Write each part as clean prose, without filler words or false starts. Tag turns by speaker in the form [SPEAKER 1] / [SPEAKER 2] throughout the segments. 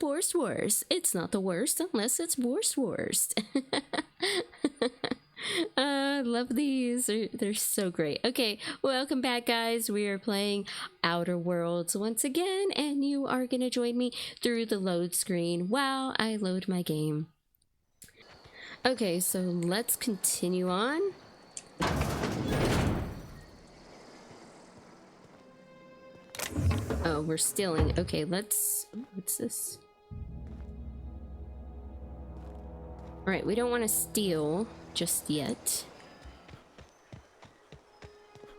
[SPEAKER 1] Worst Worst. It's not the worst unless it's worst worst. I love these. They're so great. Okay, welcome back, guys. We are playing Outer Worlds once again, and you are going to join me through the load screen while I load my game. Okay, so let's continue on. Oh, we're stealing. Okay, let's... what's this? Alright, we don't want to steal just yet.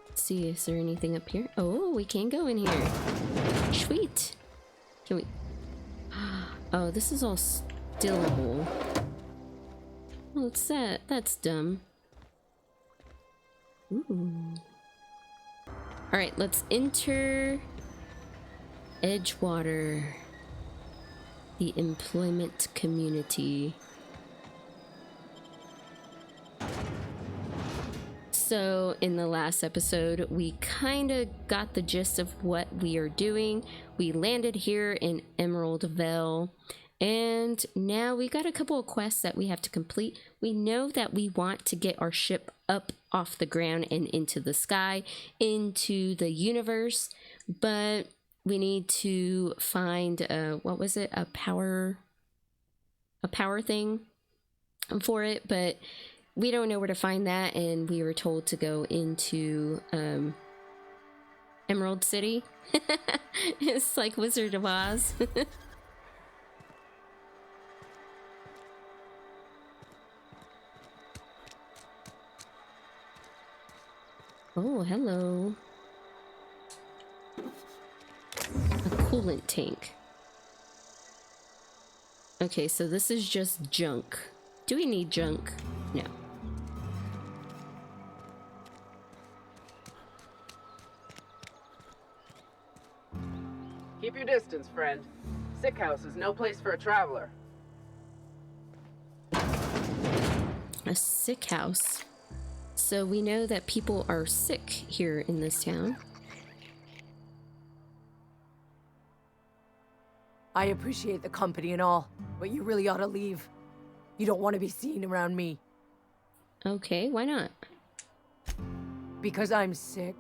[SPEAKER 1] Let's see, is there anything up here? Oh, we can go in here. Sweet. Can we... oh, this is all stealable. What's that? That's dumb. Ooh. Alright, let's enter Edgewater, the employment community. So in the last episode, we kind of got the gist of what we are doing. We landed here in Emerald Vale, and now we got a couple of quests that we have to complete. We know that we want to get our ship up off the ground and into the sky, into the universe, but we need to find what was it, a power thing for it, but we don't know where to find that, and we were told to go into Emerald City. It's like Wizard of Oz. Oh, hello. A coolant tank. Okay, so this is just junk. Do we need junk? No.
[SPEAKER 2] Keep your distance, friend. Sick house is no place for a traveler.
[SPEAKER 1] A sick house. So we know that people are sick here in this town.
[SPEAKER 3] I appreciate the company and all, but you really ought to leave. You don't want to be seen around me.
[SPEAKER 1] Okay, why not?
[SPEAKER 3] Because I'm sick.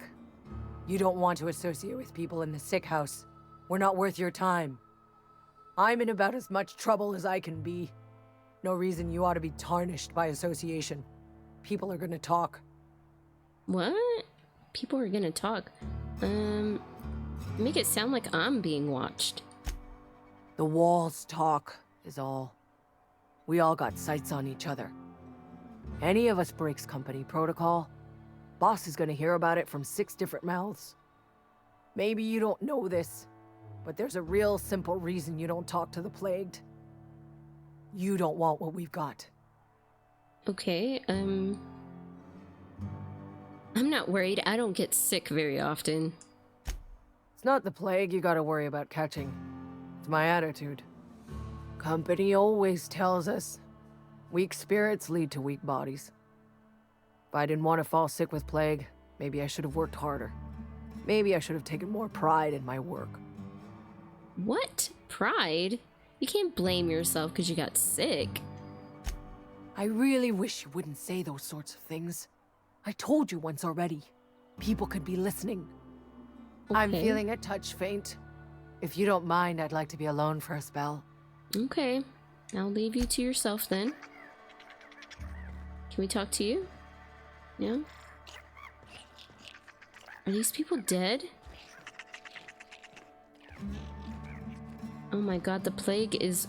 [SPEAKER 3] You don't want to associate with people in the sick house. We're not worth your time. I'm in about as much trouble as I can be. No reason you ought to be tarnished by association. People are gonna talk.
[SPEAKER 1] What? People are gonna talk? Make it sound like I'm being watched.
[SPEAKER 3] The walls talk, is all. We all got sights on each other. Any of us breaks company protocol, boss is gonna hear about it from 6 different mouths. Maybe you don't know this, but there's a real simple reason you don't talk to the plagued. You don't want what we've got.
[SPEAKER 1] Okay, I'm not worried. I don't get sick very often.
[SPEAKER 3] It's not the plague you gotta worry about catching. It's my attitude. Company always tells us, weak spirits lead to weak bodies. If I didn't want to fall sick with plague, maybe I should have worked harder. Maybe I should have taken more pride in my work.
[SPEAKER 1] What? Pride? You can't blame yourself because you got sick.
[SPEAKER 3] I really wish you wouldn't say those sorts of things. I told you once already. People could be listening.
[SPEAKER 1] Okay.
[SPEAKER 3] I'm feeling a touch faint. If you don't mind, I'd like to be alone for a spell.
[SPEAKER 1] Okay, I'll leave you to yourself then. Can we talk to you? No? Are these people dead? Oh my god, the plague is...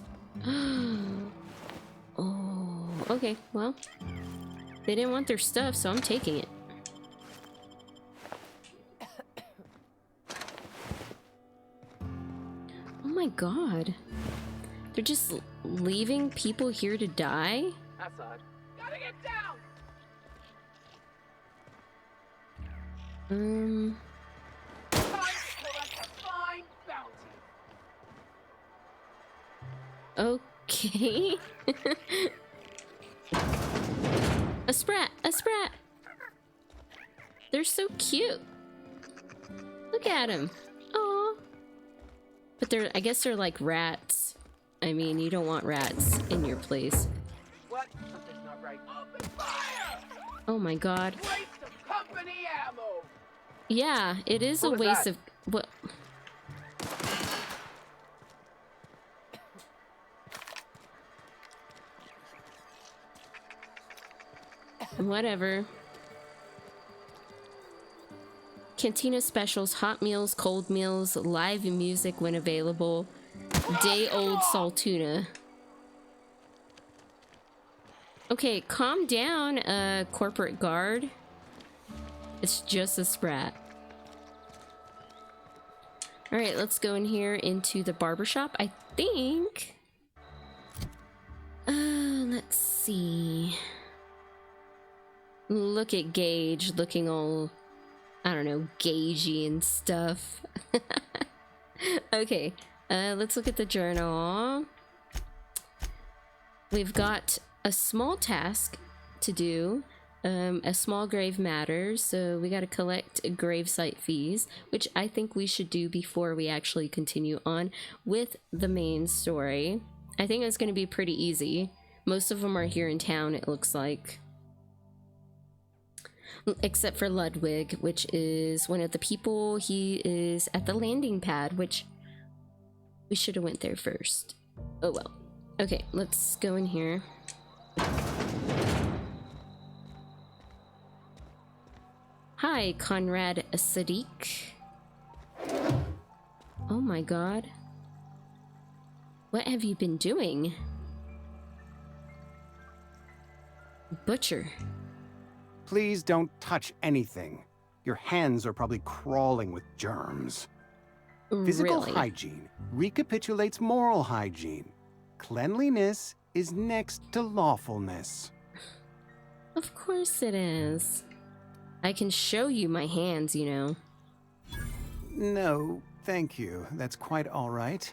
[SPEAKER 1] oh, okay, well. They didn't want their stuff, so I'm taking it. Oh my god. They're just leaving people here to die?
[SPEAKER 2] That's odd. Gotta get down! Time to collect a fine bounty.
[SPEAKER 1] Okay. A sprat! A sprat! They're so cute. Look at them. Aw. But I guess they're like rats. I mean, you don't want rats in your place.
[SPEAKER 2] What? Something's not right. Open fire!
[SPEAKER 1] Oh my god.
[SPEAKER 2] Waste of company ammo!
[SPEAKER 1] Yeah, it is
[SPEAKER 2] What
[SPEAKER 1] a
[SPEAKER 2] was
[SPEAKER 1] waste
[SPEAKER 2] that?
[SPEAKER 1] of... What? Whatever. Cantina specials, hot meals, cold meals, live music when available. Day-old saltuna. Okay, calm down, corporate guard. It's just a sprat. Alright, let's go in here into the barbershop, I think. Let's see. Look at Gage looking all, I don't know, gagey and stuff. Okay, let's look at the journal. We've got a small task to do. A small grave matters, so we got to collect gravesite fees, which I think we should do before we actually continue on with the main story. I think it's going to be pretty easy. Most of them are here in town, it looks like. Except for Ludwig, which is one of the people. He is at the landing pad, which we should have went there first. Oh well. Okay, let's go in here. Hi, Conrad Sadiq. Oh my god. What have you been doing? Butcher.
[SPEAKER 4] Please don't touch anything. Your hands are probably crawling with germs. Physical
[SPEAKER 1] Really?
[SPEAKER 4] hygiene recapitulates moral hygiene. Cleanliness is next to lawfulness.
[SPEAKER 1] Of course it is. I can show you my hands, you know.
[SPEAKER 4] No, thank you. That's quite all right.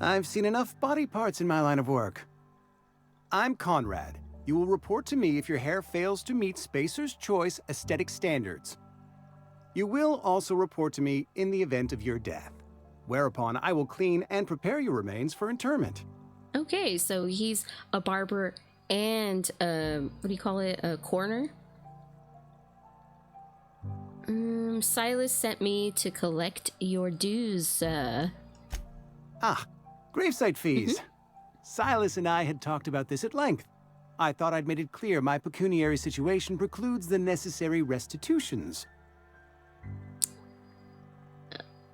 [SPEAKER 4] I've seen enough body parts in my line of work. I'm Conrad. You will report to me if your hair fails to meet Spacer's Choice aesthetic standards. You will also report to me in the event of your death, whereupon I will clean and prepare your remains for interment.
[SPEAKER 1] Okay, so he's a barber and what do you call it? A coroner? Silas sent me to collect your dues.
[SPEAKER 4] Gravesite fees. Silas and I had talked about this at length. I thought I'd made it clear my pecuniary situation precludes the necessary restitutions.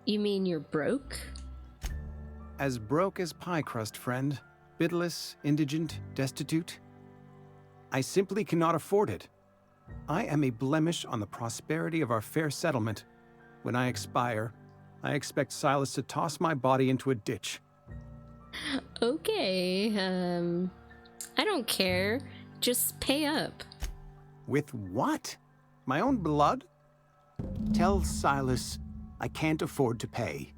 [SPEAKER 1] You mean you're broke?
[SPEAKER 4] As broke as pie crust, friend. Bitless, indigent, destitute. I simply cannot afford it. I am a blemish on the prosperity of our fair settlement. When I expire, I expect Silas to toss my body into a ditch.
[SPEAKER 1] Okay, I don't care. Just pay up.
[SPEAKER 4] With what? My own blood? Tell Silas I can't afford to pay,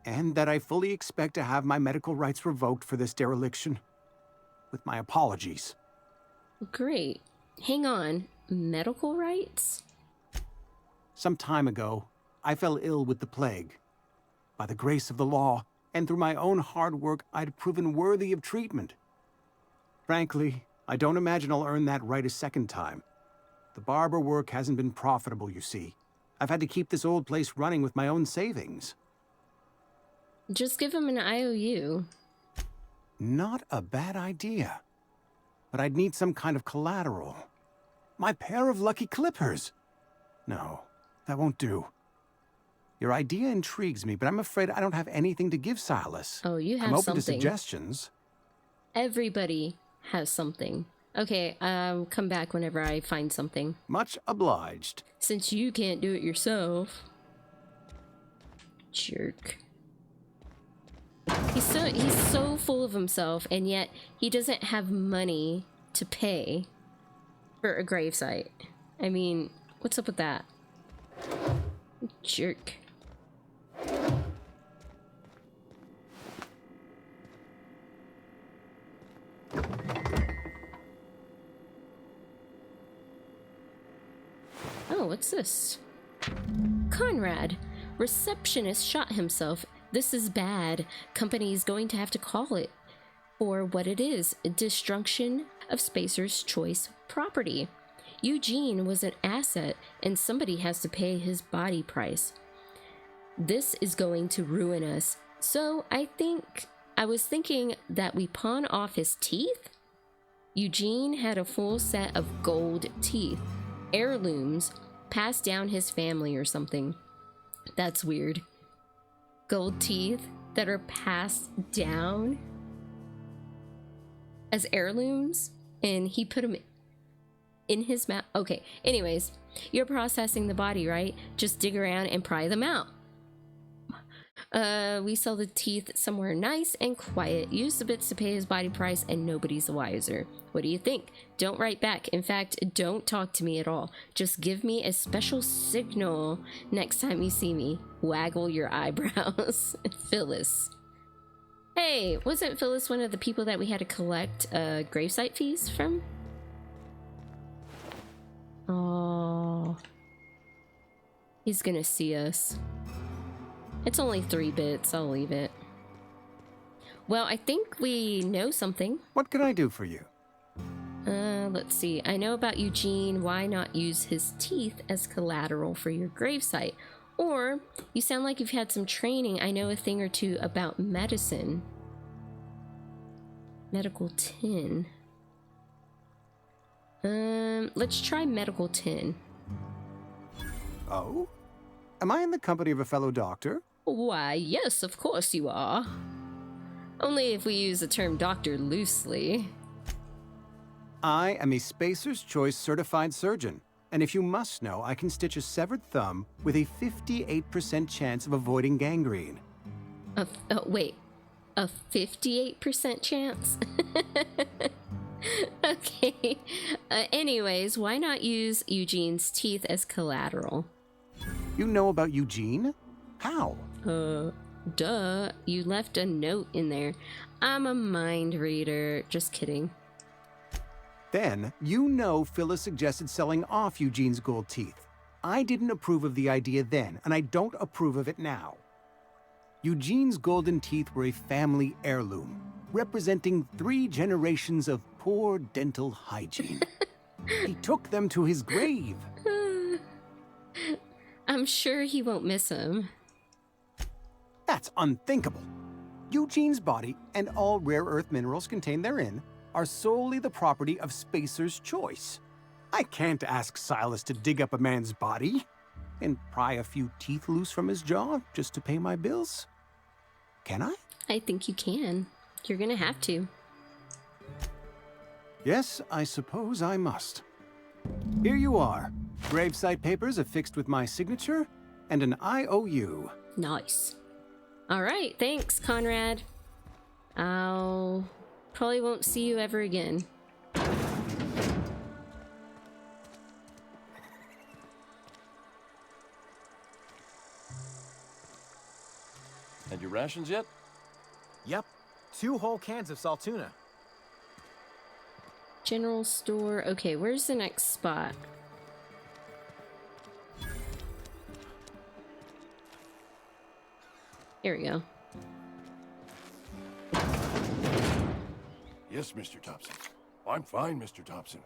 [SPEAKER 4] and that I fully expect to have my medical rights revoked for this dereliction. With my apologies.
[SPEAKER 1] Great. Hang on. Medical rights?
[SPEAKER 4] Some time ago, I fell ill with the plague. By the grace of the law, and through my own hard work, I'd proven worthy of treatment. Frankly, I don't imagine I'll earn that right a second time. The barber work hasn't been profitable, you see. I've had to keep this old place running with my own savings.
[SPEAKER 1] Just give him an IOU.
[SPEAKER 4] Not a bad idea. But I'd need some kind of collateral. My pair of lucky clippers! No, that won't do. Your idea intrigues me, but I'm afraid I don't have anything to give Silas.
[SPEAKER 1] Oh, you have
[SPEAKER 4] I'm open
[SPEAKER 1] something.
[SPEAKER 4] to suggestions.
[SPEAKER 1] Everybody has something. Okay, come back whenever I find something.
[SPEAKER 4] Much obliged.
[SPEAKER 1] Since you can't do it yourself. Jerk. He's so full of himself, and yet he doesn't have money to pay for a gravesite. I mean, what's up with that? Jerk. Oh, what's this? Conrad, receptionist shot himself. This is bad. Company's going to have to call it. for what it is, destruction of Spacer's Choice property. Eugene was an asset, and somebody has to pay his body price. This is going to ruin us. So I was thinking that we pawn off his teeth? Eugene had a full set of gold teeth, heirlooms, passed down his family or something. That's weird. Gold teeth that are passed down as heirlooms, and he put them in his mouth. Okay, anyways, you're processing the body, right? Just dig around and pry them out. We sell the teeth somewhere nice and quiet. Use the bits to pay his body price, and nobody's the wiser. What do you think? Don't write back. In fact, don't talk to me at all. Just give me a special signal next time you see me. Waggle your eyebrows. Phyllis. Hey, wasn't Phyllis one of the people that we had to collect gravesite fees from? Oh, he's gonna see us. It's only 3 bits. I'll leave it. Well, I think we know something.
[SPEAKER 4] What can I do for you?
[SPEAKER 1] Let's see. I know about Eugene. Why not use his teeth as collateral for your gravesite? Or, you sound like you've had some training. I know a thing or two about medicine. Medical tin. Let's try medical tin.
[SPEAKER 4] Oh? Am I in the company of a fellow doctor?
[SPEAKER 1] Why, yes, of course you are. Only if we use the term doctor loosely.
[SPEAKER 4] I am a Spacer's Choice certified surgeon, and if you must know, I can stitch a severed thumb with a 58% chance of avoiding gangrene.
[SPEAKER 1] Wait, a 58% chance? Okay. Anyways, why not use Eugene's teeth as collateral?
[SPEAKER 4] You know about Eugene? How?
[SPEAKER 1] Duh. You left a note in there. I'm a mind reader. Just kidding.
[SPEAKER 4] Then, you know Phyllis suggested selling off Eugene's gold teeth. I didn't approve of the idea then, and I don't approve of it now. Eugene's golden teeth were a family heirloom, representing 3 generations of poor dental hygiene. He took them to his grave.
[SPEAKER 1] I'm sure he won't miss him.
[SPEAKER 4] That's unthinkable. Eugene's body and all rare earth minerals contained therein are solely the property of Spacer's Choice. I can't ask Silas to dig up a man's body and pry a few teeth loose from his jaw just to pay my bills. Can I?
[SPEAKER 1] I think you can. You're gonna have to.
[SPEAKER 4] Yes, I suppose I must. Here you are. Gravesite papers affixed with my signature and an IOU.
[SPEAKER 1] Nice. All right, thanks, Conrad. I'll probably won't see you ever again.
[SPEAKER 5] Had your rations yet?
[SPEAKER 6] Yep. 2 whole cans of salt tuna.
[SPEAKER 1] General store. Okay, where's the next spot? Here we go.
[SPEAKER 5] Yes, Mr. Thompson. I'm fine, Mr. Thompson.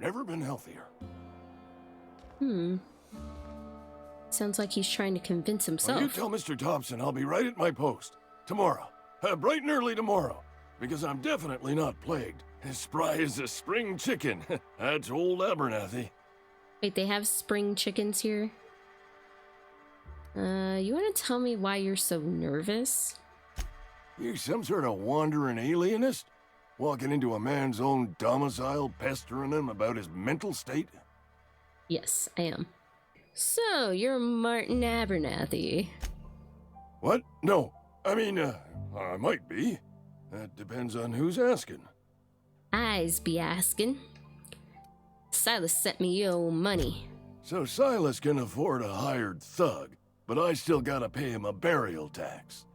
[SPEAKER 5] Never been healthier.
[SPEAKER 1] Sounds like he's trying to convince himself.
[SPEAKER 5] Well, you tell Mr. Thompson I'll be right at my post. Tomorrow. Bright and early tomorrow. Because I'm definitely not plagued. As spry as a spring chicken. That's old Abernathy.
[SPEAKER 1] Wait, they have spring chickens here? You want to tell me why you're so nervous?
[SPEAKER 5] You some sort of wandering alienist? Walking into a man's own domicile, pestering him about his mental state?
[SPEAKER 1] Yes, I am. So, you're Martin Abernathy.
[SPEAKER 5] What? No. I mean, I might be. That depends on who's asking.
[SPEAKER 1] I's be asking. Silas sent me your money.
[SPEAKER 5] So Silas can afford a hired thug, but I still gotta pay him a burial tax.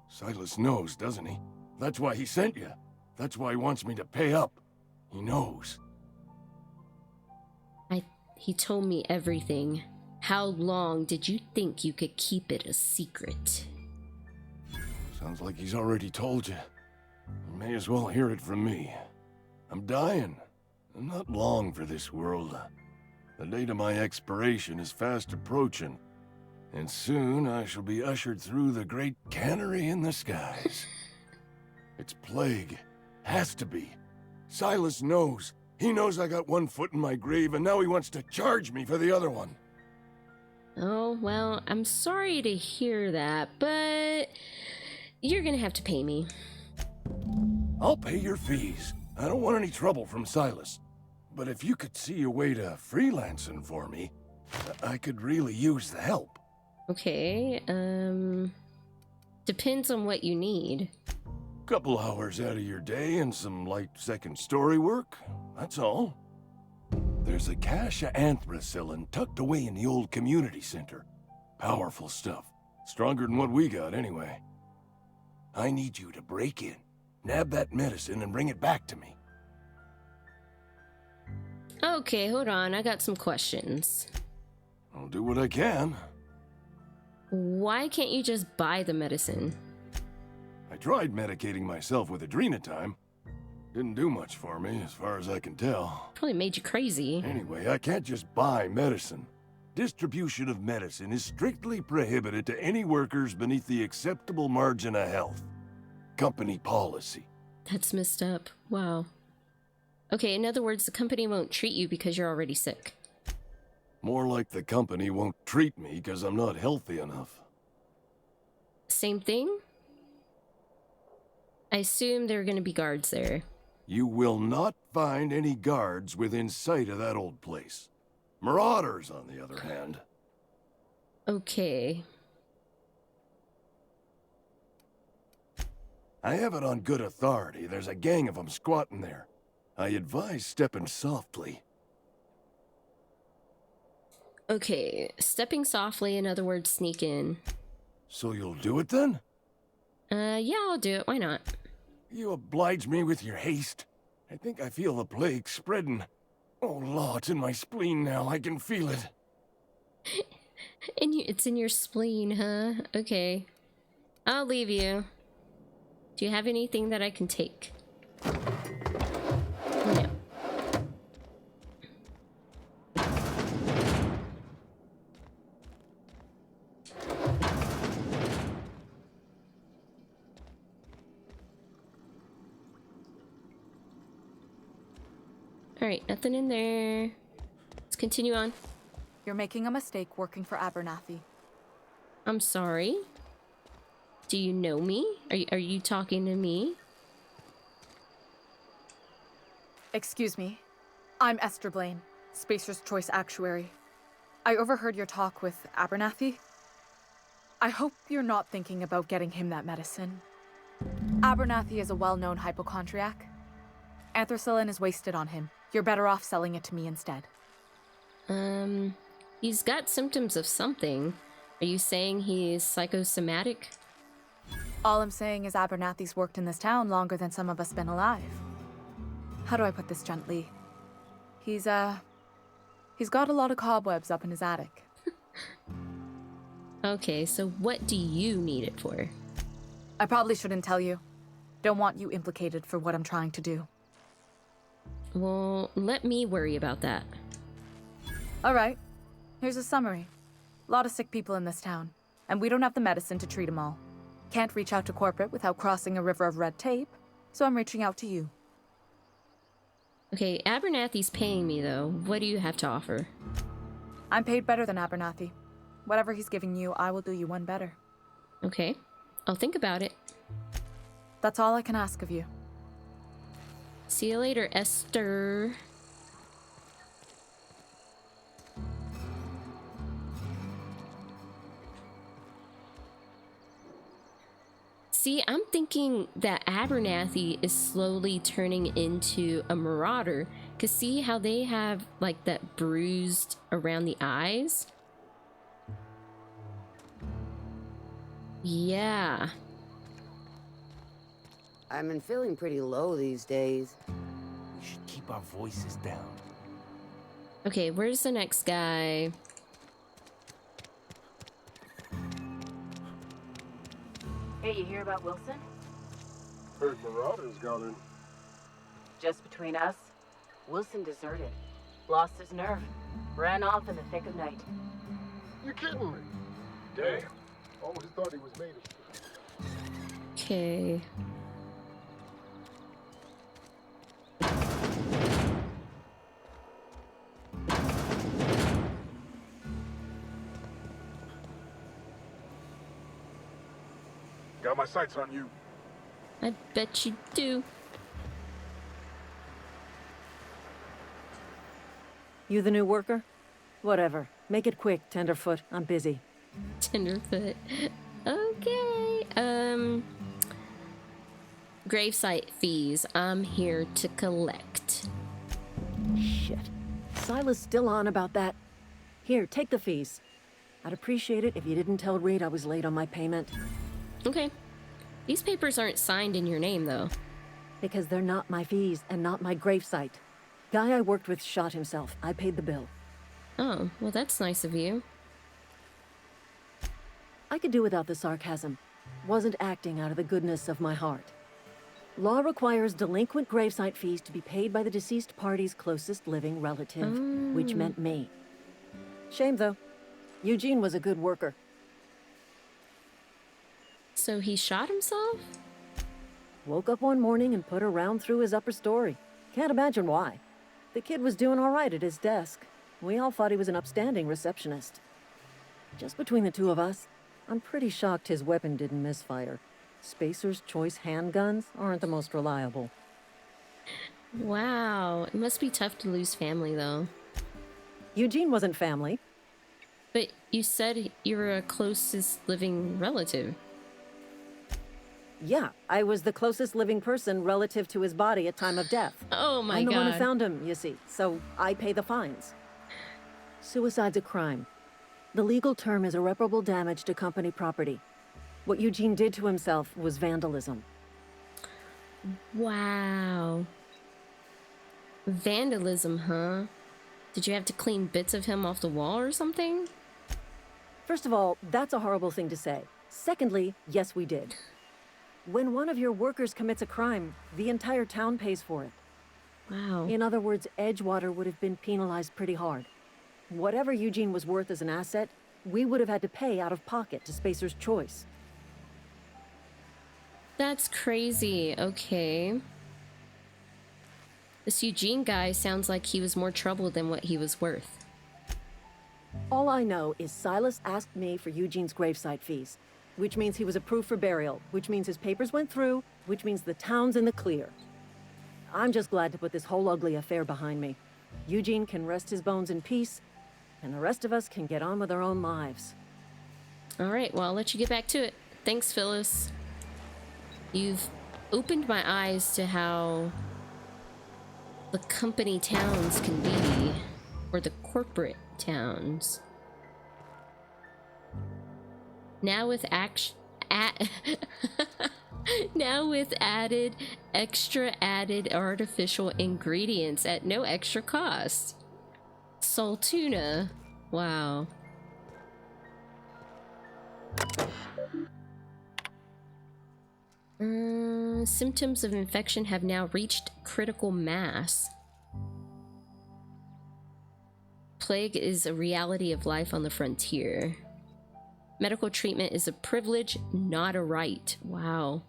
[SPEAKER 5] Silas knows, doesn't he? That's why he sent you. That's why he wants me to pay up. He knows.
[SPEAKER 1] He told me everything. How long did you think you could keep it a secret?
[SPEAKER 5] Sounds like he's already told you. You may as well hear it from me. I'm dying. I'm not long for this world. The date of my expiration is fast approaching, and soon I shall be ushered through the great cannery in the skies. It's plague. Has to be. Silas knows. He knows I got one foot in my grave, and now he wants to charge me for the other one.
[SPEAKER 1] Oh, well, I'm sorry to hear that, but you're gonna have to pay me.
[SPEAKER 5] I'll pay your fees. I don't want any trouble from Silas. But if you could see a way to freelancing for me, I could really use the help.
[SPEAKER 1] Okay, depends on what you need.
[SPEAKER 5] Couple hours out of your day and some light second story work, that's all. There's a cache of anthracillin tucked away in the old community center. Powerful stuff. Stronger than what we got, anyway. I need you to break in, nab that medicine, and bring it back to me.
[SPEAKER 1] Okay, hold on, I got some questions.
[SPEAKER 5] I'll do what I can.
[SPEAKER 1] Why can't you just buy the medicine?
[SPEAKER 5] I tried medicating myself with adrenatime. Didn't do much for me, as far as I can tell.
[SPEAKER 1] Probably made you crazy.
[SPEAKER 5] Anyway, I can't just buy medicine. Distribution of medicine is strictly prohibited to any workers beneath the acceptable margin of health. Company policy.
[SPEAKER 1] That's messed up. Wow. Okay, in other words, the company won't treat you because you're already sick.
[SPEAKER 5] More like the company won't treat me because I'm not healthy enough.
[SPEAKER 1] Same thing? I assume there are going to be guards there.
[SPEAKER 5] You will not find any guards within sight of that old place. Marauders, on the other hand.
[SPEAKER 1] Okay.
[SPEAKER 5] I have it on good authority. There's a gang of them squatting there. I advise stepping softly.
[SPEAKER 1] Okay, stepping softly, in other words, sneak in.
[SPEAKER 5] So you'll do it then?
[SPEAKER 1] Yeah, I'll do it. Why not?
[SPEAKER 5] You oblige me with your haste. I think I feel the plague spreading. Oh, Law, it's in my spleen now. I can feel it.
[SPEAKER 1] It's in your spleen, huh? Okay. I'll leave you. Do you have anything that I can take? No. Alright, nothing in there. Let's continue on.
[SPEAKER 7] You're making a mistake working for Abernathy.
[SPEAKER 1] I'm sorry. Do you know me? Are you talking to me?
[SPEAKER 7] Excuse me. I'm Esther Blaine, Spacer's Choice Actuary. I overheard your talk with Abernathy. I hope you're not thinking about getting him that medicine. Abernathy is a well-known hypochondriac. Anthracillin is wasted on him. You're better off selling it to me instead.
[SPEAKER 1] He's got symptoms of something. Are you saying he's psychosomatic?
[SPEAKER 7] All I'm saying is Abernathy's worked in this town longer than some of us been alive. How do I put this gently? He's got a lot of cobwebs up in his attic.
[SPEAKER 1] Okay, so what do you need it for?
[SPEAKER 7] I probably shouldn't tell you. Don't want you implicated for what I'm trying to do.
[SPEAKER 1] Well, let me worry about that.
[SPEAKER 7] All right. Here's a summary. A lot of sick people in this town, and we don't have the medicine to treat them all. Can't reach out to corporate without crossing a river of red tape, so I'm reaching out to you.
[SPEAKER 1] Okay, Abernathy's paying me, though. What do you have to offer?
[SPEAKER 7] I'm paid better than Abernathy. Whatever he's giving you, I will do you one better.
[SPEAKER 1] Okay, I'll think about it.
[SPEAKER 7] That's all I can ask of you.
[SPEAKER 1] See you later, Esther. See, I'm thinking that Abernathy is slowly turning into a marauder. Cause see how they have like that bruised around the eyes? Yeah.
[SPEAKER 8] I've been feeling pretty low these days.
[SPEAKER 6] We should keep our voices down.
[SPEAKER 1] Okay, where's the next guy?
[SPEAKER 2] Hey, you hear about Wilson?
[SPEAKER 9] Heard Marauders got in.
[SPEAKER 2] Just between us, Wilson deserted. Lost his nerve. Ran off in the thick of night.
[SPEAKER 9] You kidding me? Damn. Always thought he was made of steel.
[SPEAKER 1] Okay.
[SPEAKER 9] Got my sights on you.
[SPEAKER 1] I bet you do.
[SPEAKER 10] You the new worker? Whatever. Make it quick, Tenderfoot. I'm busy.
[SPEAKER 1] Tenderfoot. Okay. Gravesite fees. I'm here to collect.
[SPEAKER 10] Shit. Silas still on about that. Here, take the fees. I'd appreciate it if you didn't tell Reed I was late on my payment.
[SPEAKER 1] Okay. These papers aren't signed in your name, though.
[SPEAKER 10] Because they're not my fees and not my gravesite. Guy I worked with shot himself. I paid the bill.
[SPEAKER 1] Oh, well, that's nice of you.
[SPEAKER 10] I could do without the sarcasm. Wasn't acting out of the goodness of my heart. Law requires delinquent gravesite fees to be paid by the deceased party's closest living relative, which meant me. Shame, though. Eugene was a good worker.
[SPEAKER 1] So he shot himself?
[SPEAKER 10] Woke up one morning and put a round through his upper story. Can't imagine why. The kid was doing all right at his desk. We all thought he was an upstanding receptionist. Just between the two of us, I'm pretty shocked his weapon didn't misfire. Spacer's Choice handguns aren't the most reliable.
[SPEAKER 1] Wow. It must be tough to lose family, though.
[SPEAKER 10] Eugene wasn't family.
[SPEAKER 1] But you said you were a closest living relative.
[SPEAKER 10] Yeah, I was the closest living person relative to his body at time of death.
[SPEAKER 1] Oh my God.
[SPEAKER 10] I'm the one who found him, you see, so I pay the fines. Suicide's a crime. The legal term is irreparable damage to company property. What Eugene did to himself was vandalism.
[SPEAKER 1] Wow. Vandalism, huh? Did you have to clean bits of him off the wall or something?
[SPEAKER 10] First of all, that's a horrible thing to say. Secondly, yes, we did. When one of your workers commits a crime, the entire town pays for it.
[SPEAKER 1] Wow.
[SPEAKER 10] In other words, Edgewater would have been penalized pretty hard. Whatever Eugene was worth as an asset, we would have had to pay out of pocket to Spacer's Choice.
[SPEAKER 1] That's crazy. Okay. This Eugene guy sounds like he was more trouble than what he was worth.
[SPEAKER 10] All I know is Silas asked me for Eugene's gravesite fees, which means he was approved for burial, which means his papers went through, which means the town's in the clear. I'm just glad to put this whole ugly affair behind me. Eugene can rest his bones in peace, and the rest of us can get on with our own lives.
[SPEAKER 1] All right, well, I'll let you get back to it. Thanks, Phyllis. You've opened my eyes to how the company towns can be, or the corporate towns. Now with now with extra added artificial ingredients at no extra cost. Saltuna. Wow. Symptoms of infection have now reached critical mass. Plague is a reality of life on the frontier. Medical treatment is a privilege, not a right. Wow.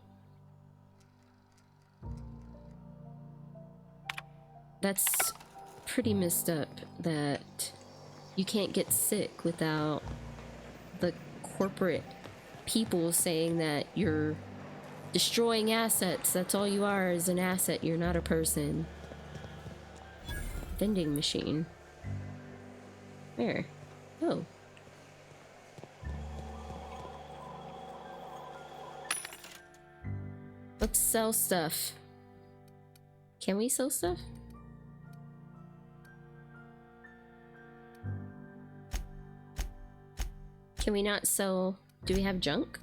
[SPEAKER 1] That's pretty messed up that you can't get sick without the corporate people saying that you're destroying assets. That's all you are, is an asset. You're not a person. Vending machine. Where? Oh. Let's sell stuff. Can we sell stuff? Can we not sell? Do we have junk?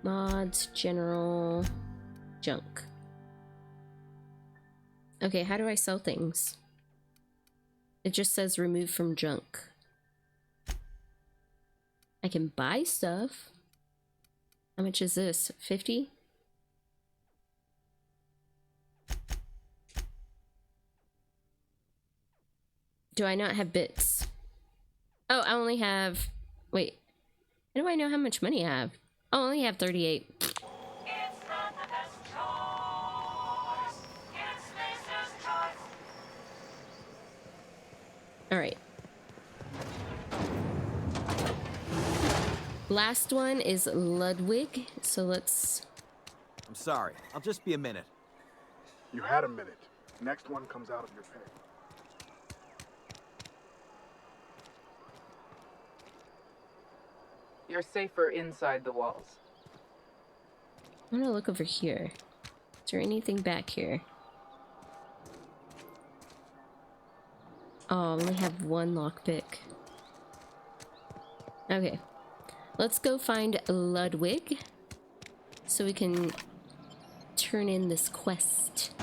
[SPEAKER 1] Mods, general, junk. Okay, how do I sell things? It just says remove from junk. I can buy stuff. How much is this? 50? Do I not have bits? Oh, I only have... Wait. How do I know how much money I have? I only have 38.
[SPEAKER 11] It's not the best choice. It's Spacer's choice.
[SPEAKER 1] Alright. Last one is Ludwig, so let's...
[SPEAKER 6] I'm sorry. I'll just be a minute.
[SPEAKER 9] You had a minute. Next one comes out of your pay.
[SPEAKER 2] You're safer inside the walls.
[SPEAKER 1] I'm gonna look over here. Is there anything back here? Oh, I only have one lockpick. Okay. Let's go find Ludwig so we can turn in this quest.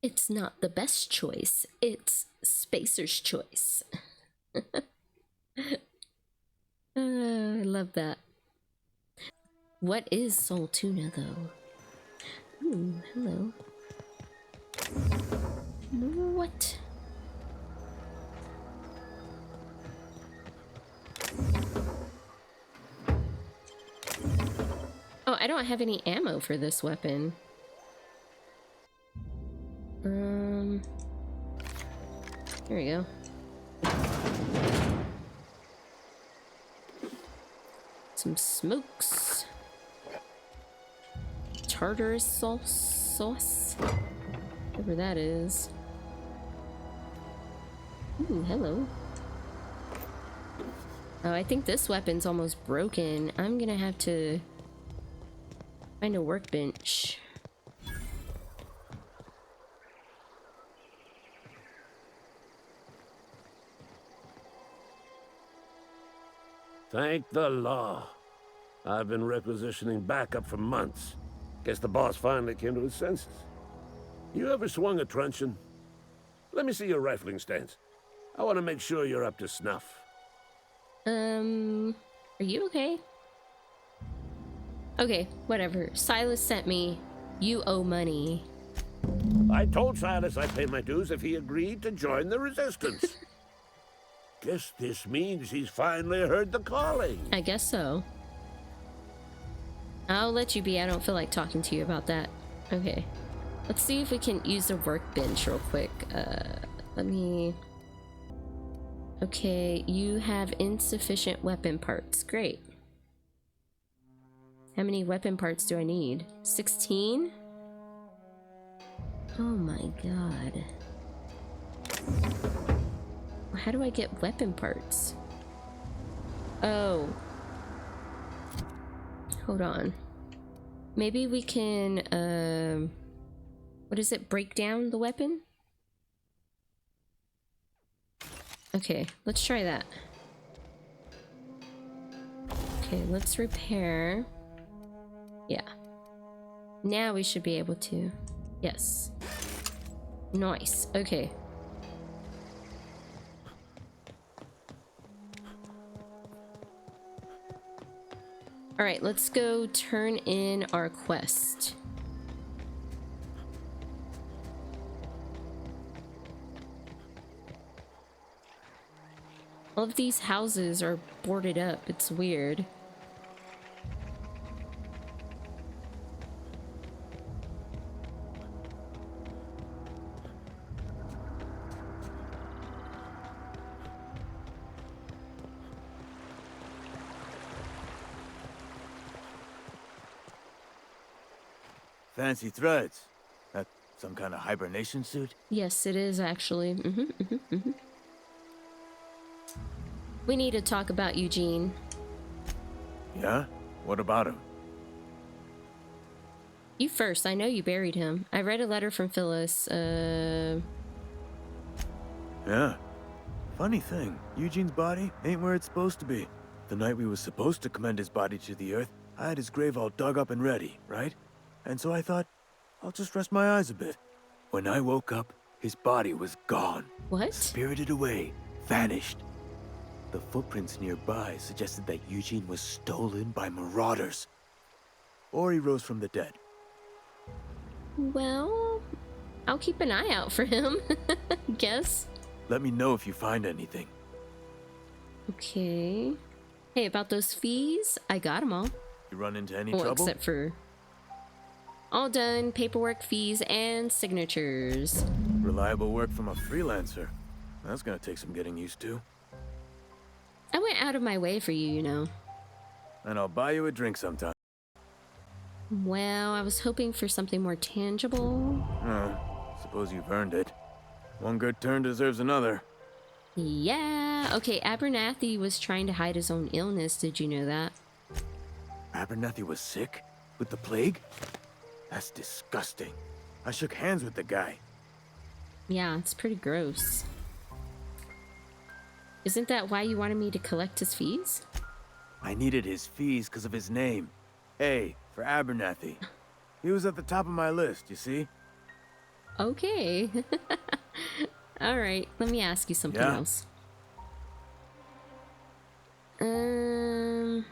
[SPEAKER 1] It's not the best choice, it's Spacer's choice. I love that. What is Soul Tuna, though? Ooh, hello. What? Oh, I don't have any ammo for this weapon. Here we go. Some smokes. Tartar sauce. Whatever that is. Ooh, hello. Oh, I think this weapon's almost broken. I'm gonna have to find a workbench.
[SPEAKER 12] Thank the law. I've been requisitioning backup for months. Guess the boss finally came to his senses. You ever swung a truncheon? Let me see your rifling stance. I want to make sure you're up to snuff.
[SPEAKER 1] Are you okay? Okay, whatever. Silas sent me. You owe money.
[SPEAKER 12] I told Silas I'd pay my dues if he agreed to join the resistance. Guess this means he's finally heard the calling.
[SPEAKER 1] I guess so. I'll let you be. I don't feel like talking to you about that. Okay. Let's see if we can use the workbench real quick. Let me... Okay, you have insufficient weapon parts. Great. How many weapon parts do I need? 16? Oh my god. How do I get weapon parts? Oh. Hold on. Maybe we can, what is it? Break down the weapon? Okay, let's try that. Okay, let's repair. Yeah. Now we should be able to. Yes. Nice. Okay. Alright, let's go turn in our quest. All of these houses are boarded up. It's weird.
[SPEAKER 13] Fancy threads. That some kind of hibernation suit?
[SPEAKER 1] Yes, it is actually. We need to talk about Eugene.
[SPEAKER 13] Yeah? What about him?
[SPEAKER 1] You first. I know you buried him. I read a letter from Phyllis.
[SPEAKER 13] Yeah. Funny thing, Eugene's body ain't where it's supposed to be. The night we was supposed to commend his body to the earth, I had his grave all dug up and ready, right? And so I thought, I'll just rest my eyes a bit. When I woke up, his body was gone.
[SPEAKER 1] What?
[SPEAKER 13] Spirited away, vanished. The footprints nearby suggested that Eugene was stolen by marauders. Or he rose from the dead.
[SPEAKER 1] Well, I'll keep an eye out for him. Guess.
[SPEAKER 13] Let me know if you find anything.
[SPEAKER 1] Okay. Hey, about those fees, I got them all.
[SPEAKER 13] You run into any
[SPEAKER 1] Well,
[SPEAKER 13] trouble?
[SPEAKER 1] except for all done, paperwork, fees, and signatures.
[SPEAKER 13] Reliable work from a freelancer. That's gonna take some getting used to.
[SPEAKER 1] I went out of my way for you, you know.
[SPEAKER 13] And I'll buy you a drink sometime.
[SPEAKER 1] Well, I was hoping for something more tangible.
[SPEAKER 13] Suppose you've earned it. One good turn deserves another.
[SPEAKER 1] Yeah. Okay, Abernathy was trying to hide his own illness. Did you know that?
[SPEAKER 13] Abernathy was sick? With the plague? That's disgusting. I shook hands with the guy.
[SPEAKER 1] Yeah, it's pretty gross. Isn't that why you wanted me to collect his fees?
[SPEAKER 13] I needed his fees because of his name. A for Abernathy. He was at the top of my list, you see?
[SPEAKER 1] Okay. All right, let me ask you something else.
[SPEAKER 13] The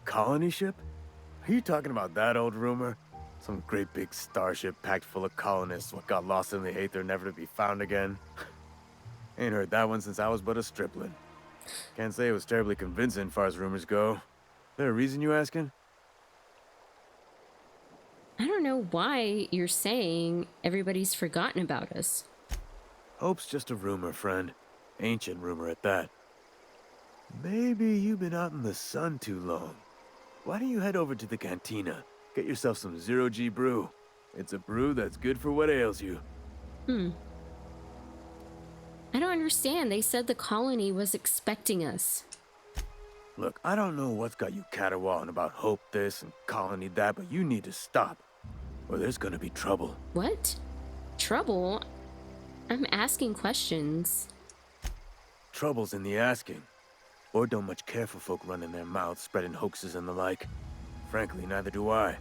[SPEAKER 13] colony ship? Are you talking about that old rumor? Some great big starship packed full of colonists what got lost in the aether never to be found again? Ain't heard that one since I was but a stripling. Can't say it was terribly convincing far as rumors go. There a reason you asking?
[SPEAKER 1] I don't know why you're saying everybody's forgotten about us.
[SPEAKER 13] Hope's just a rumor, friend. Ancient rumor at that. Maybe you've been out in the sun too long. Why don't you head over to the cantina? Get yourself some zero-G brew. It's a brew that's good for what ails you.
[SPEAKER 1] I don't understand. They said the colony was expecting us.
[SPEAKER 13] Look, I don't know what's got you caterwauling about Hope this and Colony that, but you need to stop, or there's gonna be trouble.
[SPEAKER 1] What? Trouble? I'm asking questions.
[SPEAKER 13] Trouble's in the asking. Or don't much care for folk running their mouths, spreading hoaxes and the like. Frankly, neither do I.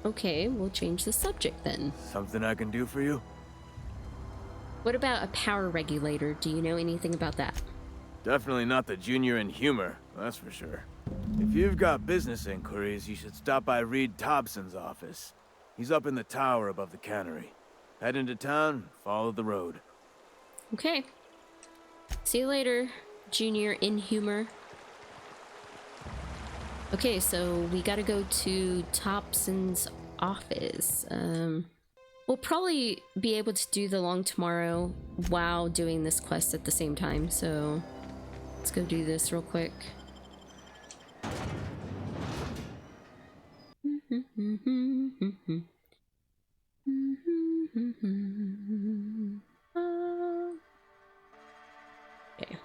[SPEAKER 1] Okay, we'll change the subject then.
[SPEAKER 13] Something I can do for you?
[SPEAKER 1] What about a power regulator? Do you know anything about that?
[SPEAKER 13] Definitely not the junior in humor, that's for sure. If you've got business inquiries, you should stop by Reed Thompson's office. He's up in the tower above the cannery. Head into town, follow the road.
[SPEAKER 1] Okay. See you later, junior in humor. Okay, so we gotta go to Thompson's office. We'll probably be able to do the long tomorrow while doing this quest at the same time, so let's go do this real quick. Okay.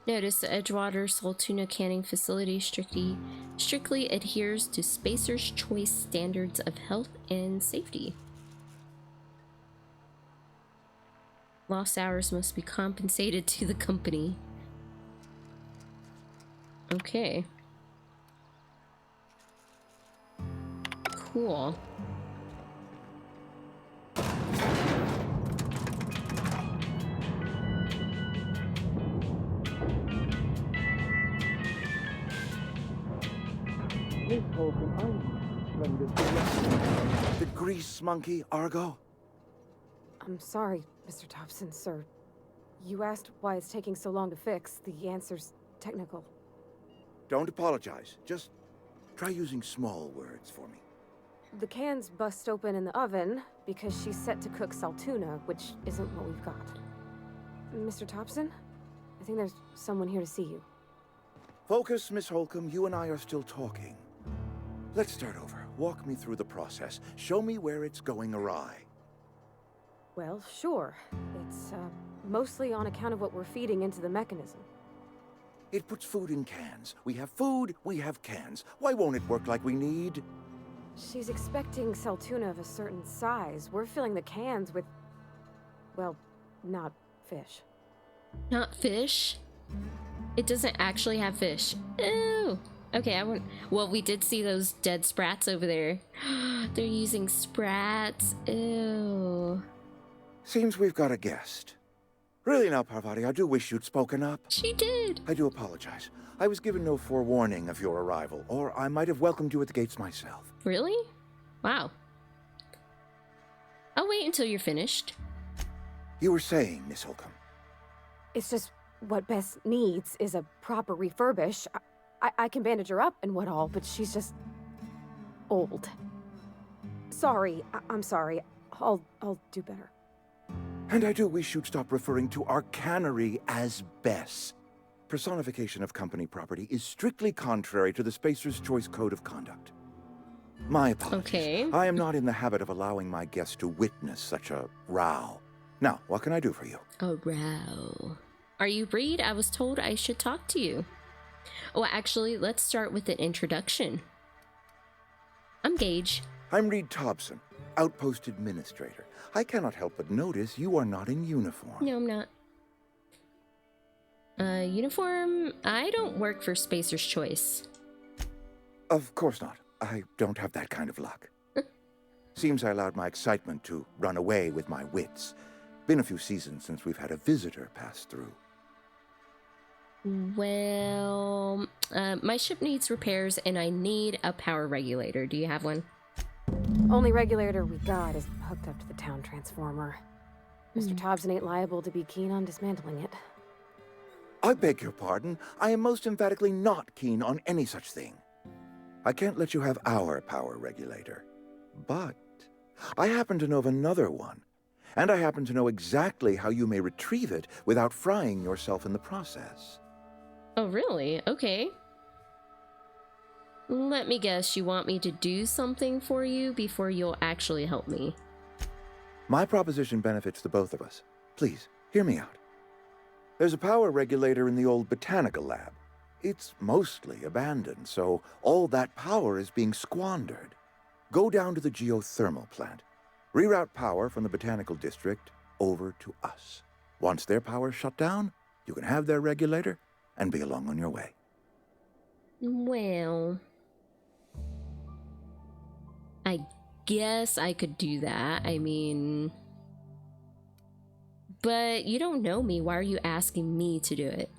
[SPEAKER 1] Notice the Edgewater Saltuna canning facility strictly adheres to Spacer's Choice standards of health and safety. Lost hours must be compensated to the company. Okay. Cool.
[SPEAKER 14] The grease monkey, Argo?
[SPEAKER 15] I'm sorry, Mr. Thompson, sir. You asked why it's taking so long to fix. The answer's technical.
[SPEAKER 14] Don't apologize. Just try using small words for me.
[SPEAKER 15] The can's bust open in the oven because she's set to cook saltuna, which isn't what we've got. Mr. Thompson? I think there's someone here to see you.
[SPEAKER 14] Focus, Miss Holcomb. You and I are still talking. Let's start over. Walk me through the process. Show me where it's going awry.
[SPEAKER 15] Well, sure. It's, mostly on account of what we're feeding into the mechanism.
[SPEAKER 14] It puts food in cans. We have food, we have cans. Why won't it work like we need?
[SPEAKER 15] She's expecting Saltuna of a certain size. We're filling the cans with, well, not fish.
[SPEAKER 1] Not fish? It doesn't actually have fish. Ew. Okay, I wouldn't. Well, we did see those dead sprats over there. They're using sprats. Ew.
[SPEAKER 14] Seems we've got a guest. Really now, Parvati, I do wish you'd spoken up.
[SPEAKER 1] She did.
[SPEAKER 14] I do apologize. I was given no forewarning of your arrival, or I might have welcomed you at the gates myself.
[SPEAKER 1] Really? Wow. I'll wait until you're finished.
[SPEAKER 14] You were saying, Miss Holcomb.
[SPEAKER 15] It's just what Bess needs is a proper refurbish. I can bandage her up and what all, but she's just old. Sorry, I'm sorry. I'll do better.
[SPEAKER 14] And I do wish you'd stop referring to our cannery as Bess. Personification of company property is strictly contrary to the Spacer's Choice Code of Conduct. My apologies.
[SPEAKER 1] Okay.
[SPEAKER 14] I am not in the habit of allowing my guests to witness such a row. Now, what can I do for you?
[SPEAKER 1] A row. Are you Reed? I was told I should talk to you. Oh, actually, let's start with an introduction. I'm Gage.
[SPEAKER 14] I'm Reed Thompson, Outpost Administrator. I cannot help but notice you are not in uniform.
[SPEAKER 1] No, I'm not. Uniform? I don't work for Spacer's Choice.
[SPEAKER 14] Of course not. I don't have that kind of luck. Seems I allowed my excitement to run away with my wits. Been a few seasons since we've had a visitor pass through.
[SPEAKER 1] Well, my ship needs repairs and I need a power regulator. Do you have one?
[SPEAKER 15] Only regulator we got is hooked up to the town transformer. Mr. Thompson ain't liable to be keen on dismantling it.
[SPEAKER 14] I beg your pardon. I am most emphatically not keen on any such thing. I can't let you have our power regulator. But I happen to know of another one. And I happen to know exactly how you may retrieve it without frying yourself in the process.
[SPEAKER 1] Oh, really? Okay. Let me guess, you want me to do something for you before you'll actually help me.
[SPEAKER 14] My proposition benefits the both of us. Please, hear me out. There's a power regulator in the old botanical lab. It's mostly abandoned, so all that power is being squandered. Go down to the geothermal plant. Reroute power from the botanical district over to us. Once their power's shut down, you can have their regulator and be along on your way.
[SPEAKER 1] Well, I guess I could do that. I mean, but you don't know me. Why are you asking me to do it?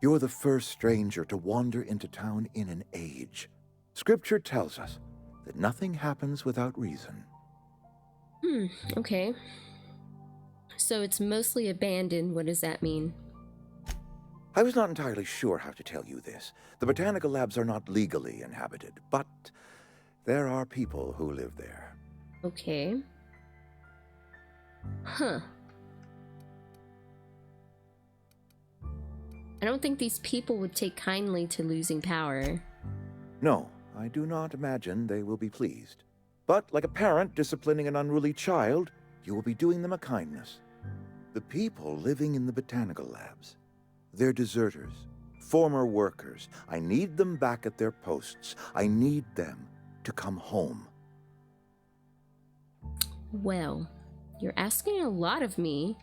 [SPEAKER 14] You're the first stranger to wander into town in an age. Scripture tells us that nothing happens without reason.
[SPEAKER 1] Okay. So it's mostly abandoned. What does that mean?
[SPEAKER 14] I was not entirely sure how to tell you this. The botanical labs are not legally inhabited, but there are people who live there.
[SPEAKER 1] Okay. Huh. I don't think these people would take kindly to losing power.
[SPEAKER 14] No, I do not imagine they will be pleased. But like a parent disciplining an unruly child, you will be doing them a kindness. The people living in the botanical labs, they're deserters, former workers. I need them back at their posts. I need them to come home.
[SPEAKER 1] Well, you're asking a lot of me.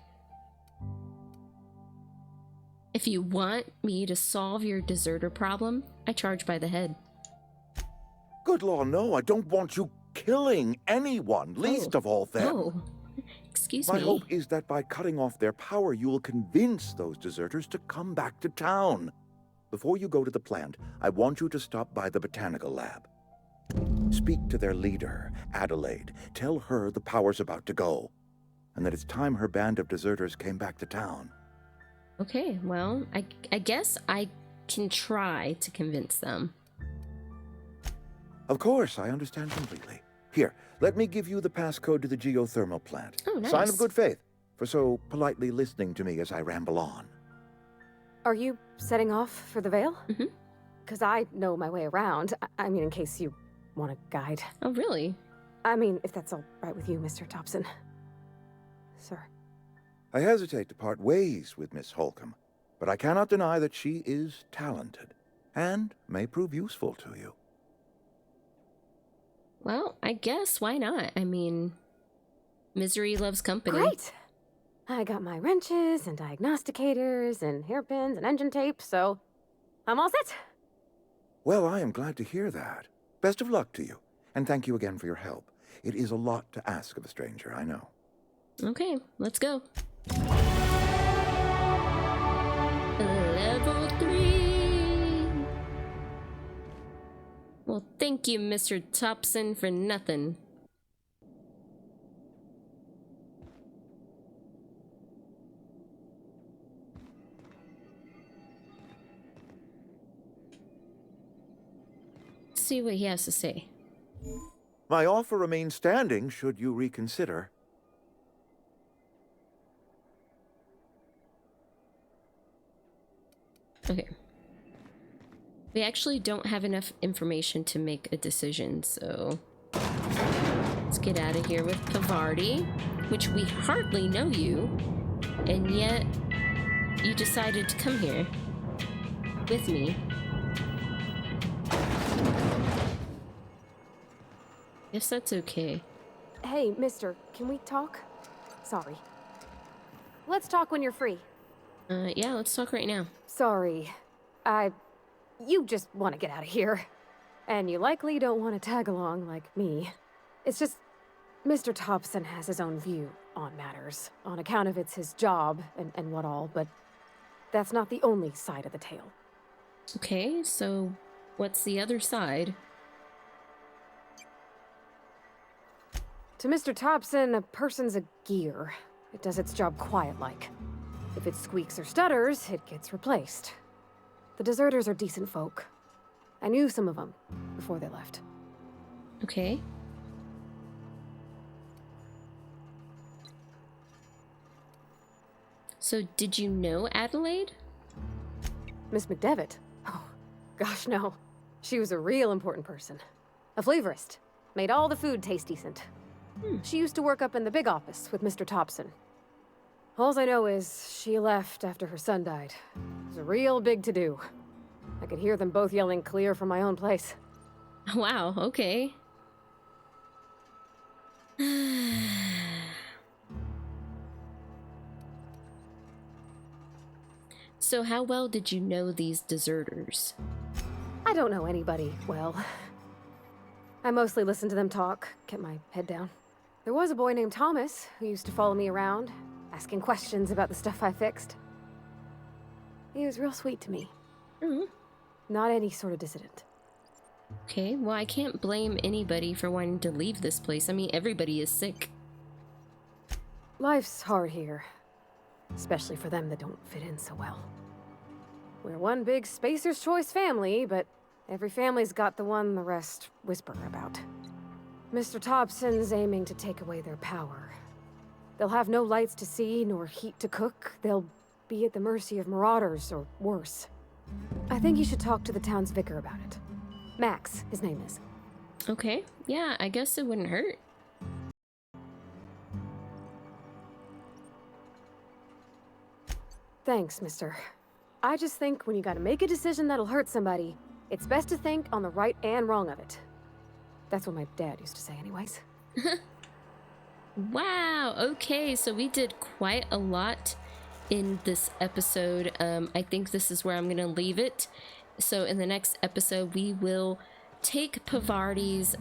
[SPEAKER 1] If you want me to solve your deserter problem, I charge by the head.
[SPEAKER 14] Good law, no, I don't want you killing anyone, least of all them.
[SPEAKER 1] Oh, excuse
[SPEAKER 14] My
[SPEAKER 1] me.
[SPEAKER 14] hope is that by cutting off their power, you will convince those deserters to come back to town. Before you go to the plant, I want you to stop by the botanical lab. Speak to their leader, Adelaide. Tell her the power's about to go, and that it's time her band of deserters came back to town.
[SPEAKER 1] Okay, well, I guess I can try to convince them.
[SPEAKER 14] Of course, I understand completely. Here, let me give you the passcode to the geothermal plant.
[SPEAKER 1] Oh, nice.
[SPEAKER 14] Sign of good faith for so politely listening to me as I ramble on.
[SPEAKER 15] Are you setting off for the Vale?
[SPEAKER 1] Mm-hmm.
[SPEAKER 15] Because I know my way around. I mean, in case you want a guide.
[SPEAKER 1] Oh, really?
[SPEAKER 15] I mean, if that's all right with you, Mr. Thompson. Sir.
[SPEAKER 14] I hesitate to part ways with Miss Holcomb, but I cannot deny that she is talented and may prove useful to you.
[SPEAKER 1] Well, I guess why not? I mean, misery loves company.
[SPEAKER 15] Great! I got my wrenches and diagnosticators and hairpins and engine tape, so I'm all set.
[SPEAKER 14] Well, I am glad to hear that. Best of luck to you, and thank you again for your help. It is a lot to ask of a stranger, I know.
[SPEAKER 1] Okay, let's go. Level 3! Well, thank you, Mr. Thompson, for nothing. Let's see what he has to say.
[SPEAKER 14] My offer remains standing should you reconsider.
[SPEAKER 1] Okay. We actually don't have enough information to make a decision, so let's get out of here with Pavardi, which we hardly know you, and yet you decided to come here with me. Guess that's okay.
[SPEAKER 15] Hey, mister, can we talk? Sorry. Let's talk when you're free.
[SPEAKER 1] Yeah, let's talk right now.
[SPEAKER 15] Sorry. You just want to get out of here. And you likely don't want to tag along like me. It's just, Mr. Thompson has his own view on matters, on account of it's his job and what all, but that's not the only side of the tale.
[SPEAKER 1] Okay, so what's the other side?
[SPEAKER 15] To Mr. Thompson, a person's a gear. It does its job quiet-like. If it squeaks or stutters, it gets replaced. The deserters are decent folk. I knew some of them before they left.
[SPEAKER 1] Okay. So, did you know Adelaide?
[SPEAKER 15] Miss McDevitt? Oh, gosh, no. She was a real important person. A flavorist. Made all the food taste decent. She used to work up in the big office with Mr. Thompson. Alls I know is she left after her son died. It was a real big to-do. I could hear them both yelling clear from my own place.
[SPEAKER 1] Wow, okay. So how well did you know these deserters?
[SPEAKER 15] I don't know anybody well. I mostly listened to them talk, kept my head down. There was a boy named Thomas who used to follow me around, asking questions about the stuff I fixed. He was real sweet to me. Not any sort of dissident.
[SPEAKER 1] Okay, well, I can't blame anybody for wanting to leave this place. I mean, everybody is sick.
[SPEAKER 15] Life's hard here, especially for them that don't fit in so well. We're one big Spacer's Choice family, but every family's got the one the rest whisper about. Mr. Thompson's aiming to take away their power. They'll have no lights to see, nor heat to cook. They'll be at the mercy of marauders, or worse. I think you should talk to the town's vicar about it. Max, his name is.
[SPEAKER 1] Okay, yeah, I guess it wouldn't hurt.
[SPEAKER 15] Thanks, mister. I just think when you gotta make a decision that'll hurt somebody, it's best to think on the right and wrong of it. That's what my dad used to say anyways.
[SPEAKER 1] Wow, okay, so we did quite a lot in this episode. I think this is where I'm gonna leave it. So in the next episode, we will take Pavardi's,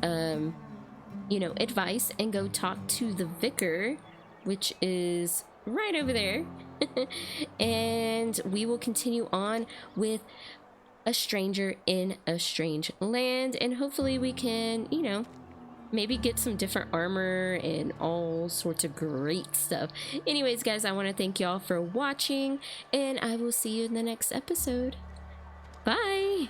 [SPEAKER 1] advice and go talk to the vicar, which is right over there. And we will continue on with a stranger in a strange land, and hopefully we can, maybe get some different armor and all sorts of great stuff. Anyways, guys, I want to thank y'all for watching, and I will see you in the next episode. Bye.